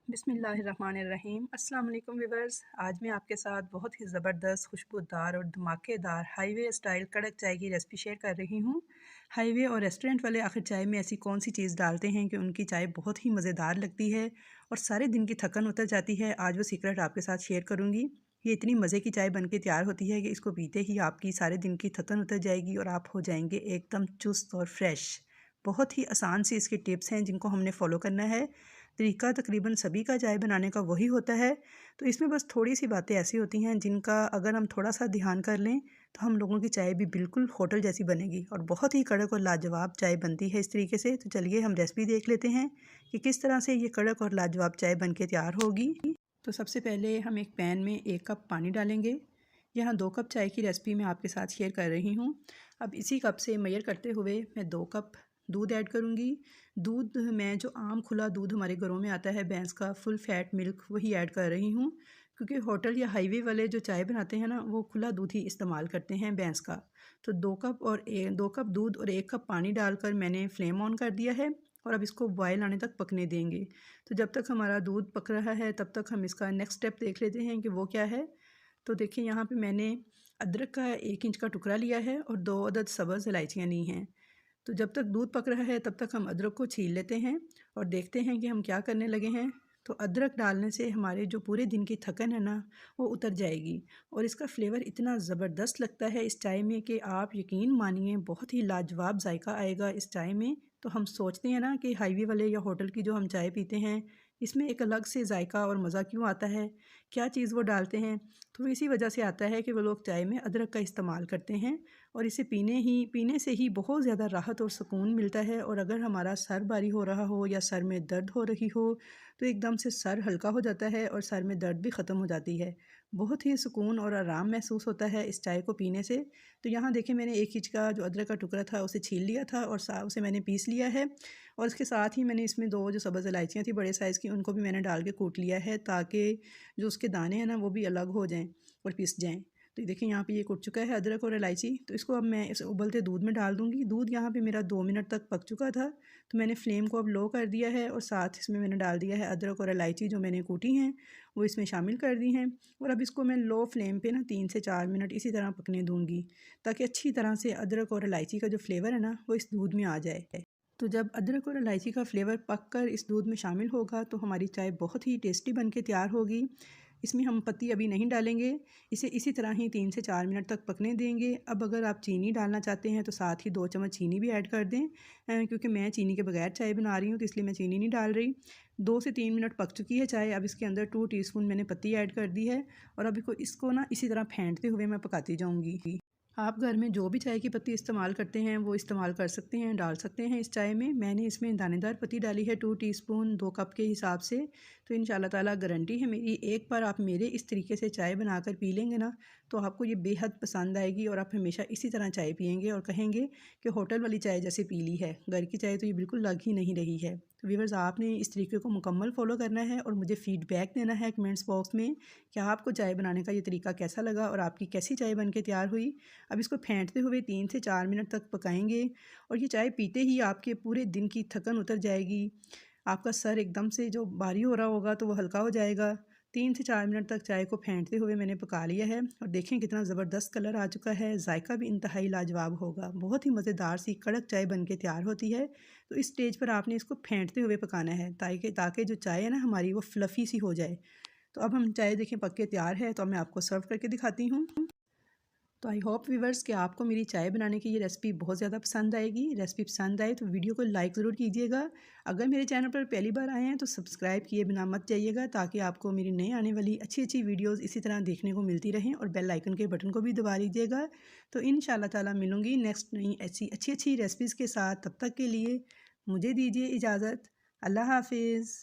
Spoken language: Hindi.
बिस्मिल्लाहिर्रहमानिर्रहीम। अस्सलाम वालेकुम व्यूअर्स। आज मैं आपके साथ बहुत ही ज़बरदस्त, खुशबूदार और धमाकेदार हाईवे स्टाइल कड़क चाय की रेसिपी शेयर कर रही हूँ। हाईवे और रेस्टोरेंट वाले आखिर चाय में ऐसी कौन सी चीज़ डालते हैं कि उनकी चाय बहुत ही मज़ेदार लगती है और सारे दिन की थकन उतर जाती है। आज वो सीक्रेट आपके साथ शेयर करूँगी। ये इतनी मज़े की चाय बनके तैयार होती है कि इसको पीते ही आपकी सारे दिन की थकन उतर जाएगी और आप हो जाएंगे एकदम चुस्त और फ्रेश। बहुत ही आसान सी इसके टिप्स हैं जिनको हमने फॉलो करना है। तरीका तकरीबन सभी का चाय बनाने का वही होता है, तो इसमें बस थोड़ी सी बातें ऐसी होती हैं जिनका अगर हम थोड़ा सा ध्यान कर लें तो हम लोगों की चाय भी बिल्कुल होटल जैसी बनेगी और बहुत ही कड़क और लाजवाब चाय बनती है इस तरीके से। तो चलिए हम रेसिपी देख लेते हैं कि किस तरह से ये कड़क और लाजवाब चाय बन के तैयार होगी। तो सबसे पहले हम एक पैन में 1 कप पानी डालेंगे। यहाँ 2 कप चाय की रेसिपी मैं आपके साथ शेयर कर रही हूँ। अब इसी कप से मेजर करते हुए मैं 2 कप दूध ऐड करूँगी। दूध मैं जो आम खुला दूध हमारे घरों में आता है भैंस का, फुल फैट मिल्क, वही ऐड कर रही हूँ, क्योंकि होटल या हाईवे वाले जो चाय बनाते हैं ना वो खुला दूध ही इस्तेमाल करते हैं भैंस का। तो 2 कप दूध और 1 कप पानी डालकर मैंने फ्लेम ऑन कर दिया है और अब इसको बॉयल आने तक पकने देंगे। तो जब तक हमारा दूध पक रहा है तब तक हम इसका नेक्स्ट स्टेप देख लेते हैं कि वो क्या है। तो देखिए यहाँ पे मैंने अदरक का 1 इंच का टुकड़ा लिया है और 2 अदद सब्ज़ इलायचियाँ ली हैं। तो जब तक दूध पक रहा है तब तक हम अदरक को छील लेते हैं और देखते हैं कि हम क्या करने लगे हैं। तो अदरक डालने से हमारे जो पूरे दिन की थकन है ना वो उतर जाएगी और इसका फ्लेवर इतना ज़बरदस्त लगता है इस चाय में कि आप यकीन मानिए बहुत ही लाजवाब जायका आएगा इस चाय में। तो हम सोचते हैं ना कि हाईवे वाले या होटल की जो हम चाय पीते हैं इसमें एक अलग से जायका और मज़ा क्यों आता है, क्या चीज़ वो डालते हैं। तो इसी वजह से आता है कि वो लोग चाय में अदरक का इस्तेमाल करते हैं और इसे पीने से ही बहुत ज़्यादा राहत और सुकून मिलता है। और अगर हमारा सर भारी हो रहा हो या सर में दर्द हो रही हो तो एकदम से सर हल्का हो जाता है और सर में दर्द भी ख़त्म हो जाती है। बहुत ही सुकून और आराम महसूस होता है इस चाय को पीने से। तो यहाँ देखिए मैंने 1 इंच का जो अदरक का टुकड़ा था उसे छील लिया था और उसे मैंने पीस लिया है और इसके साथ ही मैंने इसमें 2 जो सब्ज़ इलायचियाँ थी बड़े साइज़ की उनको भी मैंने डाल के कूट लिया है ताकि जो उसके दाने हैं ना वो भी अलग हो जाएँ और पिस जाएँ। तो देखिए यहाँ पे ये कुट चुका है अदरक और इलायची। तो इसको अब मैं इस उबलते दूध में डाल दूँगी। दूध यहाँ पे मेरा 2 मिनट तक पक चुका था, तो मैंने फ्लेम को अब लो कर दिया है और साथ इसमें मैंने डाल दिया है अदरक और इलायची जो मैंने कूटी हैं वो इसमें शामिल कर दी हैं। और अब इसको मैं लो फ्लेम पे ना 3 से 4 मिनट इसी तरह पकने दूँगी ताकि अच्छी तरह से अदरक और इलायची का जो फ्लेवर है ना वो इस दूध में आ जाए। तो जब अदरक और इलायची का फ्लेवर पक कर इस दूध में शामिल होगा तो हमारी चाय बहुत ही टेस्टी बन के तैयार होगी। इसमें हम पत्ती अभी नहीं डालेंगे, इसे इसी तरह ही 3 से 4 मिनट तक पकने देंगे। अब अगर आप चीनी डालना चाहते हैं तो साथ ही 2 चम्मच चीनी भी ऐड कर दें, क्योंकि मैं चीनी के बगैर चाय बना रही हूँ तो इसलिए मैं चीनी नहीं डाल रही। 2 से 3 मिनट पक चुकी है चाय। अब इसके अंदर 2 टीस्पून मैंने पत्ती ऐड कर दी है और अभी इसको ना इसी तरह फेंटते हुए मैं पकाती जाऊँगी। आप घर में जो भी चाय की पत्ती इस्तेमाल करते हैं वो इस्तेमाल कर सकते हैं, डाल सकते हैं इस चाय में। मैंने इसमें दानेदार पत्ती डाली है 2 टीस्पून 2 कप के हिसाब से। तो इंशाल्लाह ताला गारंटी है मेरी, एक बार आप मेरे इस तरीके से चाय बनाकर पी लेंगे ना तो आपको ये बेहद पसंद आएगी और आप हमेशा इसी तरह चाय पियेंगे और कहेंगे कि होटल वाली चाय जैसे पी ली है, घर की चाय तो ये बिल्कुल लग ही नहीं रही है। तो व्यूअर्स आपने इस तरीके को मुकम्मल फ़ॉलो करना है और मुझे फ़ीडबैक देना है कमेंट्स बॉक्स में कि आपको चाय बनाने का ये तरीका कैसा लगा और आपकी कैसी चाय बन के तैयार हुई। अब इसको फेंटते हुए 3 से 4 मिनट तक पकाएंगे और ये चाय पीते ही आपके पूरे दिन की थकन उतर जाएगी। आपका सर एकदम से जो भारी हो रहा होगा तो वो हल्का हो जाएगा। 3 से 4 मिनट तक चाय को फेंटते हुए मैंने पका लिया है और देखें कितना ज़बरदस्त कलर आ चुका है। जायका भी इंतहाई लाजवाब होगा, बहुत ही मज़ेदार सी कड़क चाय बन के तैयार होती है। तो इस स्टेज पर आपने इसको फेंटते हुए पकाना है ताकि जो चाय है ना हमारी वो फ्लफ़ी सी हो जाए। तो अब हम चाय देखें पक के तैयार है, तो अब मैं आपको सर्व करके दिखाती हूँ। तो आई होप व्यूवर्स कि आपको मेरी चाय बनाने की ये रेसिपी बहुत ज़्यादा पसंद आएगी। रेसिपी पसंद आए तो वीडियो को लाइक ज़रूर कीजिएगा। अगर मेरे चैनल पर पहली बार आए हैं तो सब्सक्राइब किए बिना मत जाइएगा ताकि आपको मेरी नई आने वाली अच्छी अच्छी वीडियोस इसी तरह देखने को मिलती रहें और बेल आइकन के बटन को भी दबा लीजिएगा। तो इंशाल्लाह ताला मिलूँगी नेक्स्ट नई ऐसी अच्छी अच्छी रेसिपीज़ के साथ। तब तक के लिए मुझे दीजिए इजाज़त। अल्लाह हाफिज़।